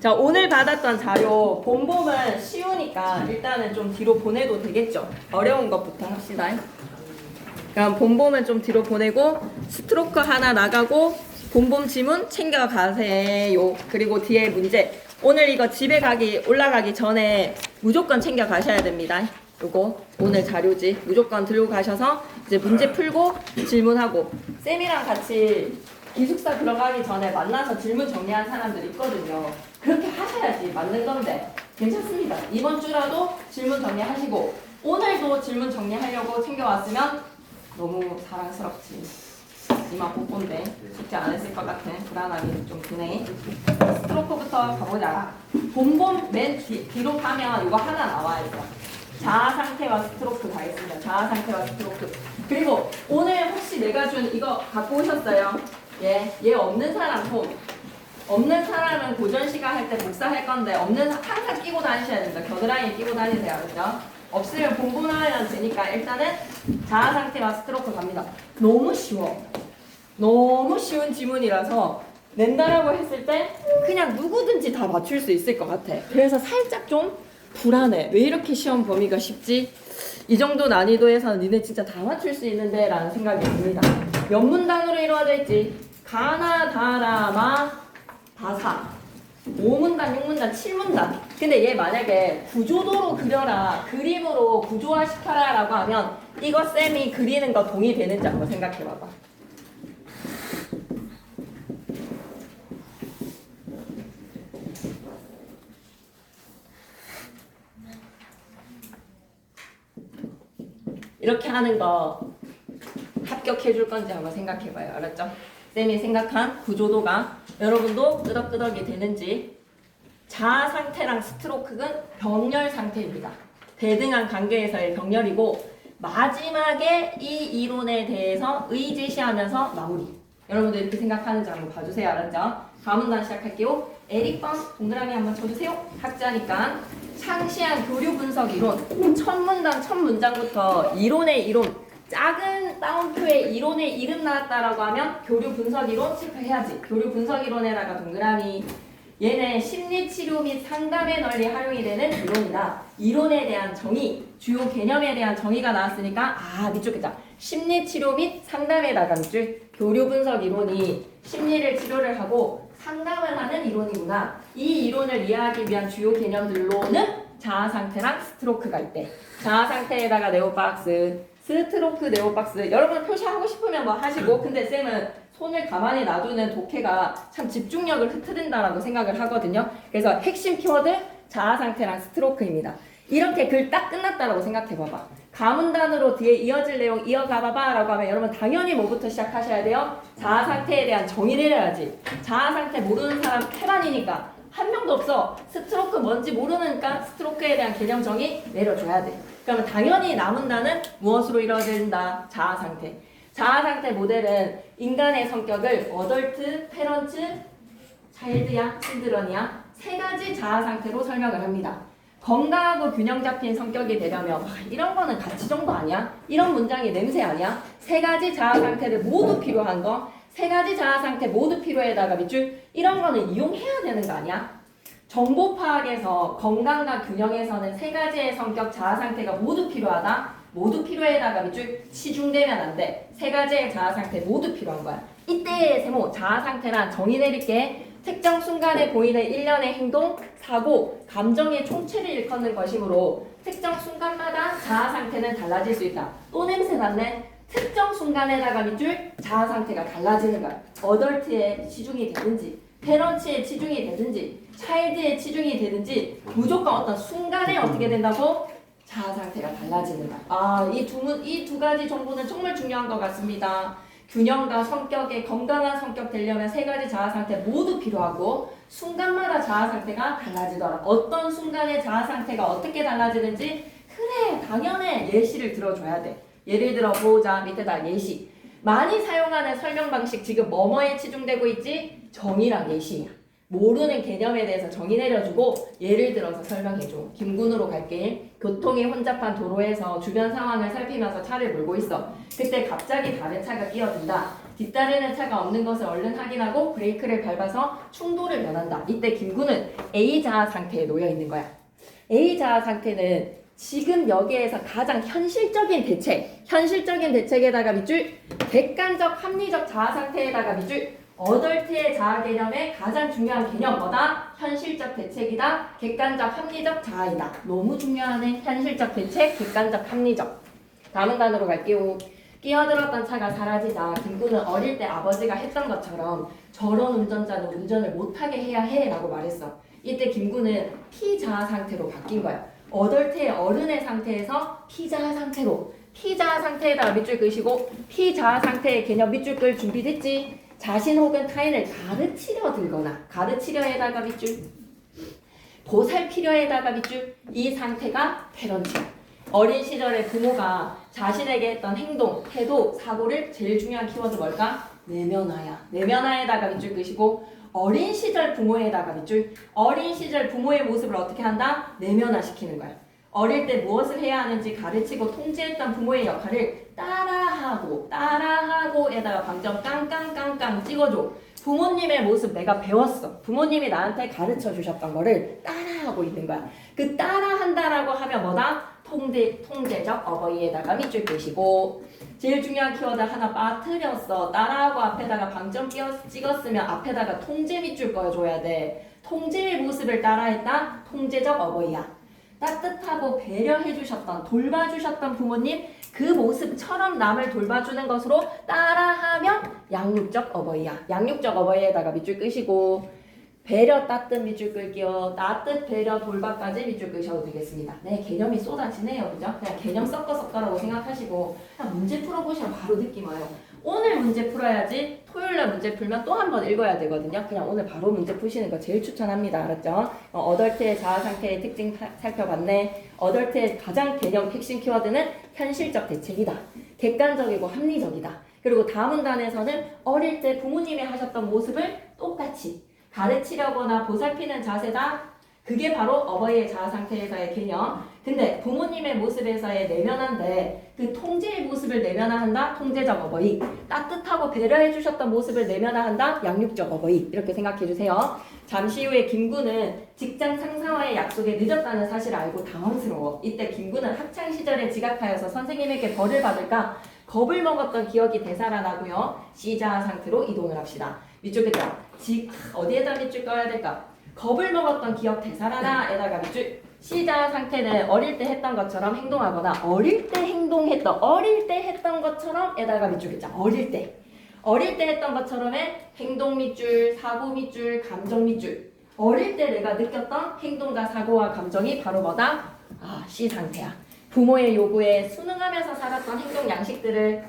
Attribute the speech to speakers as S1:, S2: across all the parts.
S1: 자, 오늘 받았던 자료 본범은 쉬우니까 일단은 좀 뒤로 보내도 되겠죠? 어려운 것부터 합시다. 그럼 본범은 좀 뒤로 보내고 스트로크 하나 나가고 본범 지문 챙겨가세요. 그리고 뒤에 문제. 오늘 이거 집에 올라가기 전에 무조건 챙겨가셔야 됩니다. 요거 오늘 자료지. 무조건 들고 가셔서 이제 문제 풀고 질문하고 쌤이랑 같이 기숙사 들어가기 전에 만나서 질문 정리한 사람들 있거든요. 그렇게 하셔야지 맞는 건데 괜찮습니다. 이번 주라도 질문 정리하시고 오늘도 질문 정리하려고 챙겨왔으면 너무 사랑스럽지. 이만 뽀뽀인데 숙제 안 했을 것 같아. 불안함이 좀 드네. 스트로크부터 가보자. 본본 맨 뒤로 가면 이거 하나 나와야죠. 자아 상태와 스트로크 가겠습니다. 자아 상태와 스트로크. 그리고 오늘 혹시 내가 준 이거 갖고 오셨어요? 얘 없는 사람 손. 없는 사람은 고전 시간 할 때 복사할 건데 항상 끼고 다니셔야 됩니다. 겨드랑이 끼고 다니세요. 그죠? 없으면 본본하면 되니까 일단은 자아 상태와 스트로크 갑니다. 너무 쉬워. 너무 쉬운 지문이라서 낸다라고 했을 때 그냥 누구든지 다 맞출 수 있을 것 같아. 그래서 살짝 좀 불안해. 왜 이렇게 시험 범위가 쉽지? 이 정도 난이도에서 니네 진짜 다 맞출 수 있는데 라는 생각이 듭니다. 몇 문단으로 이루어져 있지? 가나, 다라, 마, 바사 5문단, 6문단, 7문단. 근데 얘 만약에 구조도로 그려라, 그림으로 구조화 시켜라 라고 하면 이거 쌤이 그리는 거 동의되는지 한번 생각해 봐봐. 이렇게 하는 거 합격해 줄 건지 한번 생각해 봐요. 알았죠? 쌤이 생각한 구조도가 여러분도 끄덕끄덕이 되는지. 자아 상태랑 스트로크는 병렬 상태입니다. 대등한 관계에서의 병렬이고 마지막에 이 이론에 대해서 의제시하면서 마무리. 여러분들 이렇게 생각하는지 한번 봐주세요. 알았죠? 다음 문단 시작할게요. 에릭범 동그라미 한번 쳐주세요. 학자니까 상시한 교류 분석 이론. 첫 문단 첫 문장부터 이론의 이론. 작은 따옴표에 이론의 이름 나왔다라고 하면 교류 분석 이론 체크해야지. 교류 분석 이론에다가 동그라미. 얘는 심리치료 및 상담에 널리 활용이 되는 이론이다. 이론에 대한 정의, 주요 개념에 대한 정의가 나왔으니까 밑줄 겠다. 심리치료 및 상담에다가 밑줄. 교류 분석 이론이 심리를 치료를 하고 상담을 하는 이론이구나. 이 이론을 이해하기 위한 주요 개념들로는 자아 상태랑 스트로크가 있대. 자아 상태에다가 네오박스, 스트로크 네오박스. 여러분 표시하고 싶으면 뭐 하시고, 근데 쌤은 손을 가만히 놔두는 독해가 참 집중력을 흐트른다라고 생각을 하거든요. 그래서 핵심 키워드 자아 상태랑 스트로크입니다. 이렇게 글 딱 끝났다라고 생각해봐봐. 가문단으로 뒤에 이어질 내용 이어가봐봐 라고 하면 여러분 당연히 뭐부터 시작하셔야 돼요? 자아 상태에 대한 정의를 해야지. 자아 상태 모르는 사람 태반이니까 한 명도 없어. 스트로크 뭔지 모르니까 스트로크에 대한 개념 정의 내려줘야 돼. 그러면 당연히 남은 단은 무엇으로 이루어진다? 자아 상태. 자아 상태 모델은 인간의 성격을 어덜트, 페런트, 차일드야, 친드런이야 세 가지 자아 상태로 설명을 합니다. 건강하고 균형 잡힌 성격이 되려면 이런 거는 가치 정도 아니야? 이런 문장이 냄새 아니야? 세 가지 자아 상태를 모두 필요한 거, 세 가지 자아 상태 모두 필요에다가 밑줄 이런 거는 이용해야 되는 거 아니야? 정보 파악에서 건강과 균형에서는 세 가지의 성격 자아 상태가 모두 필요하다. 모두 필요에다가 밑줄 치중되면 안 돼. 세 가지의 자아 상태 모두 필요한 거야. 이때의 세모 자아 상태란 정의 내릴게. 특정 순간에 보이는 일련의 행동, 사고, 감정의 총체를 일컫는 것이므로 특정 순간마다 자아 상태는 달라질 수 있다. 또 냄새 났네. 특정 순간에다가 밑줄 자아 상태가 달라지는 거야. 어덜트에 치중이 되든지 페런츠에 치중이 되든지 차일드에 치중이 되든지 무조건 어떤 순간에 어떻게 된다고? 자아 상태가 달라지는 거야. 이 두 가지 정보는 정말 중요한 것 같습니다. 균형과 성격의 건강한 성격 되려면 세 가지 자아 상태 모두 필요하고 순간마다 자아 상태가 달라지더라. 어떤 순간에 자아 상태가 어떻게 달라지는지 그래 당연해. 예시를 들어줘야 돼. 예를 들어 보자. 밑에다 예시. 많이 사용하는 설명 방식 지금 뭐뭐에 치중되고 있지? 정의랑 예시야. 모르는 개념에 대해서 정의 내려주고 예를 들어서 설명해줘. 김군으로 갈게. 교통이 혼잡한 도로에서 주변 상황을 살피면서 차를 몰고 있어. 그때 갑자기 다른 차가 끼어든다. 뒤따르는 차가 없는 것을 얼른 확인하고 브레이크를 밟아서 충돌을 면한다. 이때 김구는 A 자아 상태에 놓여 있는 거야. A 자아 상태는 지금 여기에서 가장 현실적인 대책에다가 밑줄 객관적 합리적 자아 상태에다가 밑줄 어덜트의 자아 개념의 가장 중요한 개념 뭐다? 현실적 대책이다. 객관적 합리적 자아이다. 너무 중요하네. 현실적 대책, 객관적 합리적. 다음 단어로 갈게요. 끼어들었던 차가 사라지자 김구는 어릴 때 아버지가 했던 것처럼 저런 운전자는 운전을 못하게 해야 해 라고 말했어. 이때 김구는 피자아 상태로 바뀐 거야. 어덜트의 어른의 상태에서 피자아 상태로 피자아 상태에다가 밑줄 그으시고 피자아 상태의 개념 밑줄 끌 준비됐지? 자신 혹은 타인을 가르치려 들거나 가르치려에다가 밑줄 보살피려에다가 밑줄 이 상태가 패런트야. 어린 시절에 부모가 자신에게 했던 행동, 태도, 사고를 제일 중요한 키워드 뭘까? 내면화야. 내면화에다가 밑줄 그으시고 어린 시절 부모에다가 밑줄 어린 시절 부모의 모습을 어떻게 한다? 내면화시키는 거야. 어릴 때 무엇을 해야 하는지 가르치고 통제했던 부모의 역할을 따라하고에다가 방점 깡깡깡깡 찍어줘. 부모님의 모습 내가 배웠어. 부모님이 나한테 가르쳐 주셨던 거를 따라하고 있는 거야. 그 따라한다라고 하면 뭐다? 통제적 어버이에다가 밑줄 그시고 제일 중요한 키워드 하나 빠뜨렸어. 따라하고 앞에다가 방점 찍었으면 앞에다가 통제 밑줄 꺼줘야 돼. 통제의 모습을 따라했다. 통제적 어버이야. 따뜻하고 배려해주셨던 돌봐주셨던 부모님 그 모습처럼 남을 돌봐주는 것으로 따라하면 양육적 어버이야. 양육적 어버이에다가 밑줄 끄시고 배려 따뜻 밑줄 끌게요. 따뜻 배려 돌봐까지 밑줄 끄셔도 되겠습니다. 네, 개념이 쏟아지네요. 그죠? 그냥 개념 섞어라고 생각하시고 그냥 문제 풀어보시면 바로 느낌 와요. 오늘 문제 풀어야지 토요일날 문제 풀면 또 한 번 읽어야 되거든요. 그냥 오늘 바로 문제 푸시는 거 제일 추천합니다. 알았죠? 어덜트의 자아 상태의 특징 살펴봤네. 어덜트의 가장 개념 핵심 키워드는 현실적 대책이다. 객관적이고 합리적이다. 그리고 다음 단에서는 어릴 때 부모님이 하셨던 모습을 똑같이 가르치려거나 보살피는 자세다. 그게 바로 어버이의 자아 상태에서의 개념. 근데 부모님의 모습에서의 내면한데 그 통제의 모습을 내면화한다. 통제적 어버이. 따뜻하고 배려해 주셨던 모습을 내면화한다. 양육적 어버이. 이렇게 생각해 주세요. 잠시 후에 김구는 직장 상사와의 약속에 늦었다는 사실을 알고 당황스러워. 이때 김구는 학창 시절에 지각하여서 선생님에게 벌을 받을까 겁을 먹었던 기억이 되살아나고요. C자아 상태로 이동을 합시다. 밑줄겠다. 어디에다 밑줄 꺼야 될까? 겁을 먹었던 기억 되살아나에다가 밑줄. C자아 상태는 어릴 때 했던 것처럼 행동하거나 어릴 때 했던 것처럼 에다가 밑줄겠죠. 어릴 때 했던 것처럼의 행동 밑줄, 사고 밑줄, 감정 밑줄. 어릴 때 내가 느꼈던 행동과 사고와 감정이 바로 뭐다? C 상태야. 부모의 요구에 순응하면서 살았던 행동 양식들을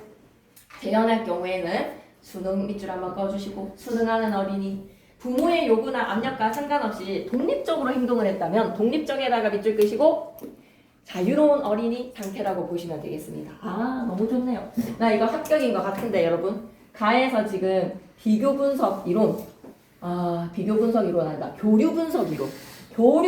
S1: 재현할 경우에는 수능 밑줄 한번 꺼주시고 순응하는 어린이 부모의 요구나 압력과 상관없이 독립적으로 행동을 했다면 독립적에다가 밑줄 끄시고 자유로운 어린이 상태라고 보시면 되겠습니다. 너무 좋네요. 나 이거 합격인 것 같은데 여러분 가에서 지금 비교 분석 이론 한다. 교류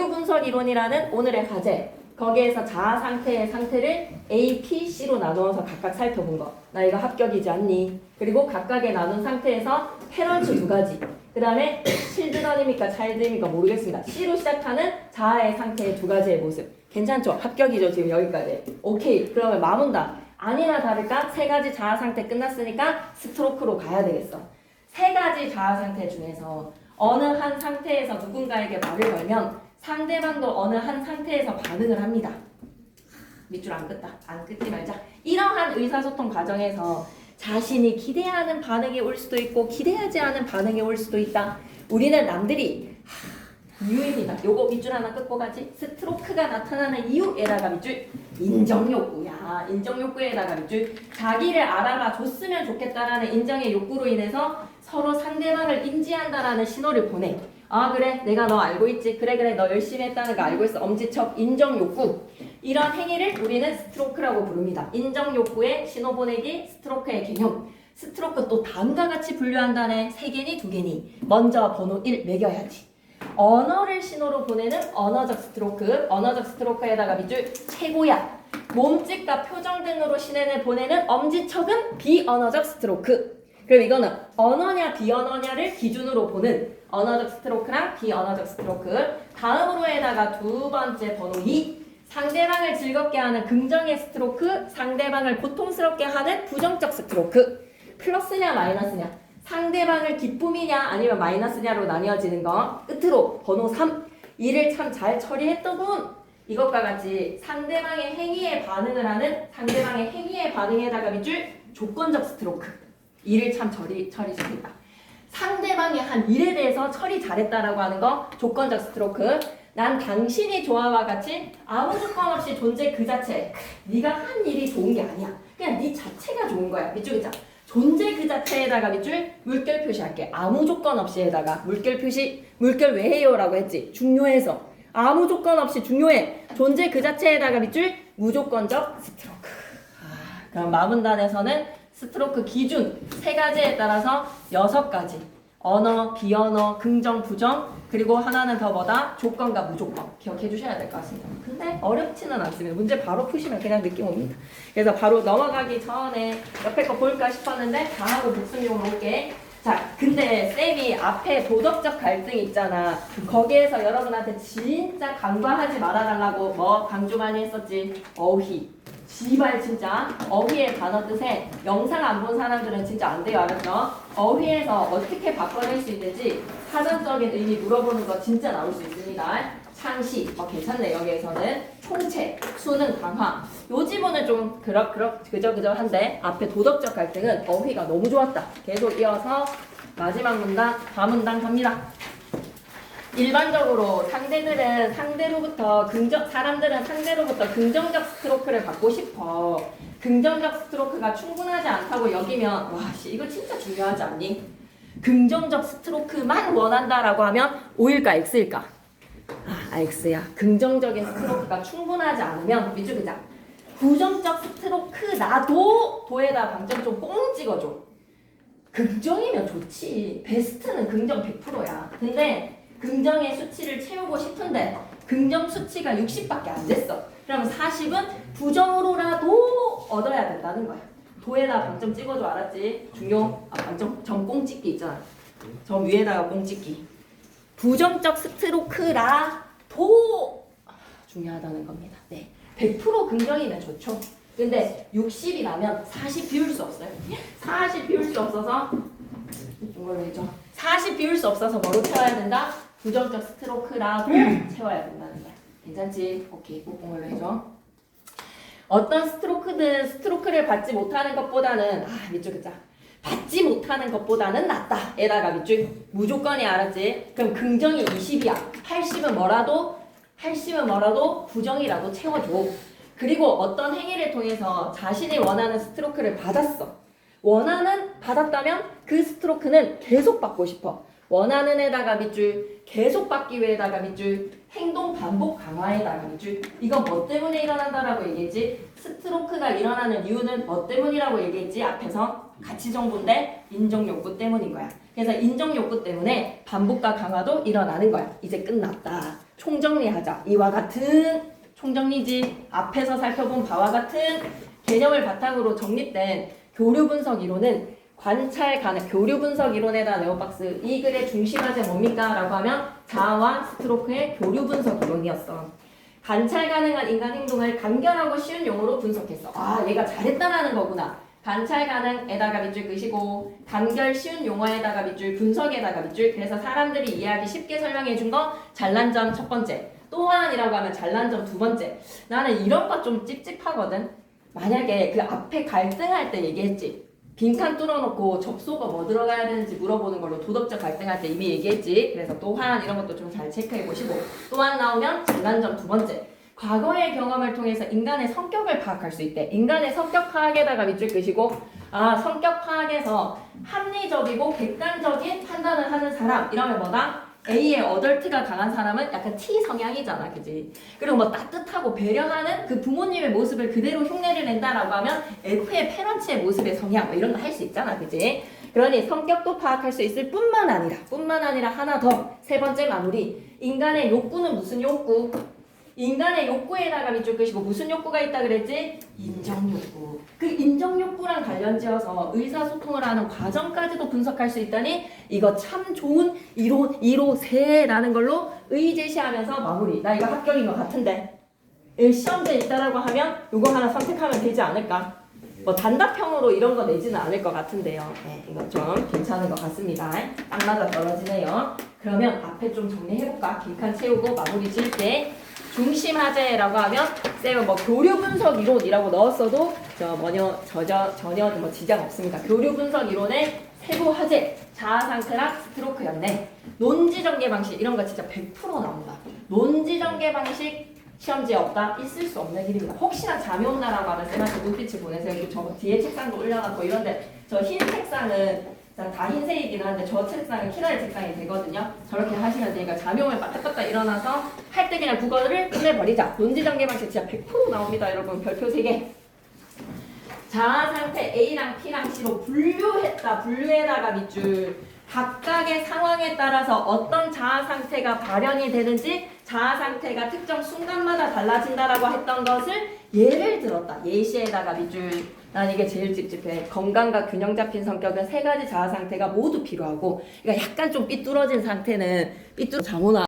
S1: 분석 이론이라는 오늘의 과제 거기에서 자아 상태의 상태를 A, P, C로 나누어서 각각 살펴본 거. 나 이거 합격이지 않니? 그리고 각각의 나눈 상태에서 패런츠 두 가지. 그 다음에 칠드런입니까? 차일드입니까? 모르겠습니다. C로 시작하는 자아의 상태의 두 가지의 모습. 괜찮죠? 합격이죠? 지금 여기까지. 오케이. 그러면 마문다. 아니나 다를까? 세 가지 자아 상태 끝났으니까 스트로크로 가야 되겠어. 세 가지 자아 상태 중에서 어느 한 상태에서 누군가에게 말을 걸면 상대방도 어느 한 상태에서 반응을 합니다. 밑줄 안 긋지 말자. 이러한 의사소통 과정에서 자신이 기대하는 반응이 올 수도 있고 기대하지 않은 반응이 올 수도 있다. 우리는 남들이 이유입니다. 요거 밑줄 하나 긋고 가지. 스트로크가 나타나는 이유에다가 밑줄. 인정욕구야. 인정욕구에다가 밑줄. 자기를 알아봐 줬으면 좋겠다라는 인정의 욕구로 인해서 서로 상대방을 인지한다라는 신호를 보내. 그래 내가 너 알고 있지. 그래 너 열심히 했다는 거 알고 있어. 엄지척 인정욕구. 이런 행위를 우리는 스트로크라고 부릅니다. 인정욕구의 신호 보내기 스트로크의 개념. 스트로크 또 다음과 같이 분류한다네. 3개니 2개니. 먼저 번호 1 매겨야지. 언어를 신호로 보내는 언어적 스트로크. 언어적 스트로크에다가 밑줄 최고야. 몸짓과 표정 등으로 신호를 보내는 엄지척은 비언어적 스트로크. 그럼 이거는 언어냐 비언어냐를 기준으로 보는 언어적 스트로크랑 비언어적 스트로크. 다음으로에다가 두 번째 번호 2. 상대방을 즐겁게 하는 긍정의 스트로크, 상대방을 고통스럽게 하는 부정적 스트로크. 플러스냐 마이너스냐, 상대방을 기쁨이냐 아니면 마이너스냐로 나뉘어지는 거. 끝으로 번호 3. 이를 참 잘 처리했더군. 이것과 같이 상대방의 행위에 반응을 하는 상대방의 행위에 반응에다가 밑줄 조건적 스트로크. 이를 참 처리시킨다. 상대방이 한 일에 대해서 처리 잘했다라고 하는 거 조건적 스트로크. 난 당신이 좋아와 같이 아무 조건 없이 존재 그 자체. 네가 한 일이 좋은 게 아니야. 그냥 네 자체가 좋은 거야. 밑줄이자. 존재 그 자체에다가 밑줄 물결 표시할게. 아무 조건 없이에다가 물결 표시. 물결 왜 해요라고 했지? 중요해서. 아무 조건 없이 중요해. 존재 그 자체에다가 밑줄 무조건적 스트로크. 그럼 마문단에서는 스트로크 기준 3가지에 따라서 6가지. 언어, 비언어, 긍정, 부정, 그리고 하나는 더 뭐다? 조건과 무조건. 기억해 주셔야 될 것 같습니다. 근데 어렵지는 않습니다. 문제 바로 푸시면 그냥 느낌 옵니다. 그래서 바로 넘어가기 전에 옆에 거 볼까 싶었는데 다 하고 복습용으로 올게. 자, 근데 쌤이 앞에 도덕적 갈등 있잖아. 거기에서 여러분한테 진짜 간과하지 말아달라고 뭐 강조 많이 했었지? 어휘. 지발 진짜 어휘의 단어 뜻에 영상 안 본 사람들은 진짜 안 돼요. 알았죠? 어휘에서 어떻게 바꿔낼 수 있는지 사전적인 의미 물어보는 거 진짜 나올 수 있습니다. 상시 괜찮네. 여기에서는 총체, 수능 강화. 요 지문은 좀 그저 한데 앞에 도덕적 갈등은 어휘가 너무 좋았다. 계속 이어서 마지막 문단 다문단 갑니다. 일반적으로 사람들은 상대로부터 긍정적 스트로크를 받고 싶어. 긍정적 스트로크가 충분하지 않다고 여기면 이거 진짜 중요하지 않니? 긍정적 스트로크만 원한다라고 하면 O일까 X일까? X야. 긍정적인 스트로크가 충분하지 않으면 밑줄 그자. 부정적 스트로크 나도 도에다 방점 좀 꽁 찍어줘. 긍정이면 좋지. 베스트는 긍정 100%야. 근데 긍정의 수치를 채우고 싶은데 긍정 수치가 60밖에 안 됐어. 그러면 40은 부정으로라도 얻어야 된다는 거야. 도에다 방점 찍어줘. 알았지? 방점 점 꽁 찍기 있잖아. 점 위에다가 꽁 찍기. 부정적 스트로크라도 중요하다는 겁니다. 네, 100% 긍정이면 좋죠. 근데 60이 나면 40 비울 수 없어요. 40 비울 수 없어서 이걸로 해줘. 40 비울 수 없어서 뭐로 채워야 된다? 부정적 스트로크라도 채워야 된다는 거야. 괜찮지? 오케이, 꾹꾹으로 해줘. 어떤 스트로크든 스트로크를 받지 못하는 것보다는 밑줄 긋자. 받지 못하는 것보다는 낫다. 에다가 밑줄 무조건이 알았지? 그럼 긍정이 20이야. 80은 뭐라도 부정이라도 채워줘. 그리고 어떤 행위를 통해서 자신이 원하는 스트로크를 받았어. 받았다면 그 스트로크는 계속 받고 싶어. 원하는 에다가 밑줄, 계속 받기 위해다가 밑줄, 행동 반복 강화에다가 밑줄. 이건 뭐 때문에 일어난다라고 얘기했지? 스트로크가 일어나는 이유는 뭐 때문이라고 얘기했지? 앞에서 가치 정보인데 인정 욕구 때문인 거야. 그래서 인정 욕구 때문에 반복과 강화도 일어나는 거야. 이제 끝났다. 총정리하자. 이와 같은 총정리지. 앞에서 살펴본 바와 같은 개념을 바탕으로 정립된 교류 분석 이론은 관찰 가능, 교류 분석 이론에다 네오박스. 이 글의 중심화제 뭡니까? 라고 하면 자아와 스트로크의 교류 분석 이론이었어. 관찰 가능한 인간 행동을 간결하고 쉬운 용어로 분석했어. 얘가 잘했다라는 거구나. 관찰 가능에다가 밑줄 끄시고 간결 쉬운 용어에다가 밑줄 분석에다가 밑줄. 그래서 사람들이 이해하기 쉽게 설명해 준 거 잘난 점 첫 번째. 또한이라고 하면 잘난 점 두 번째. 나는 이런 거 좀 찝찝하거든. 만약에 그 앞에 갈등할 때 얘기했지. 빈칸 뚫어놓고 접속어 뭐 들어가야 되는지 물어보는 걸로 도덕적 갈등할 때 이미 얘기했지. 그래서 또한 이런 것도 좀 잘 체크해 보시고. 또한 나오면 잘난 점 두 번째. 과거의 경험을 통해서 인간의 성격을 파악할 수 있대. 인간의 성격 파악에다가 밑줄 끄시고 성격 파악에서 합리적이고 객관적인 판단을 하는 사람 이러면 뭐다? A의 어덜트가 강한 사람은 약간 T 성향이잖아, 그지? 그리고 뭐 따뜻하고 배려하는 그 부모님의 모습을 그대로 흉내를 낸다라고 하면 F의 페런츠의 모습의 성향 뭐 이런 거 할 수 있잖아, 그지? 그러니 성격도 파악할 수 있을 뿐만 아니라 하나 더 세 번째 마무리. 인간의 욕구는 무슨 욕구? 인간의 욕구에다가 밑줄 끄시고 무슨 욕구가 있다 그랬지? 인정 욕구. 그 인정 욕구랑 관련지어서 의사소통을 하는 과정까지도 분석할 수 있다니 이거 참 좋은 이론 1호세라는 걸로 의제시하면서 마무리. 나 이거 합격인 것 같은데 시험지에 있다라고 하면 이거 하나 선택하면 되지 않을까? 뭐 단답형으로 이런 거 내지는 않을 것 같은데요. 네, 이거 좀 괜찮은 것 같습니다. 딱 맞아 떨어지네요. 그러면 앞에 좀 정리해볼까? 빈칸 채우고 마무리 지을 때 중심하재라고 하면 쌤은 뭐 교류 분석 이론이라고 넣었어도 전혀 뭐 지장 없습니다. 교류 분석 이론의 세부 화재, 자아 상태랑 스트로크였네. 논지 전개 방식 이런 거 진짜 100% 나온다. 논지 전개 방식 시험지에 없다? 있을 수 없는 일입니다. 혹시나 잠이 온다라고 하면 쌤한테 눈빛을 보내세요. 그리고 저 뒤에 책상도 올려놨고 이런데 저 흰 책상은 다 흰색이긴 한데 저 책상은 키라의 책상이 되거든요. 저렇게 하시면 되니까 잠이 오면 빠딱빠딱 일어나서 할 때 그냥 국어를 끝내버리자. 논지 전개 방식 진짜 100% 나옵니다. 여러분 별표 3개. 자아 상태 A랑 P랑 C로 분류했다. 분류에다가 밑줄. 각각의 상황에 따라서 어떤 자아 상태가 발현이 되는지 자아 상태가 특정 순간마다 달라진다라고 했던 것을 예를 들었다. 예시에다가 밑줄. 난 이게 제일 찝찝해. 건강과 균형 잡힌 성격은 3가지 자아 상태가 모두 필요하고, 그러니까 약간 좀 삐뚤어진 상태는 잠오나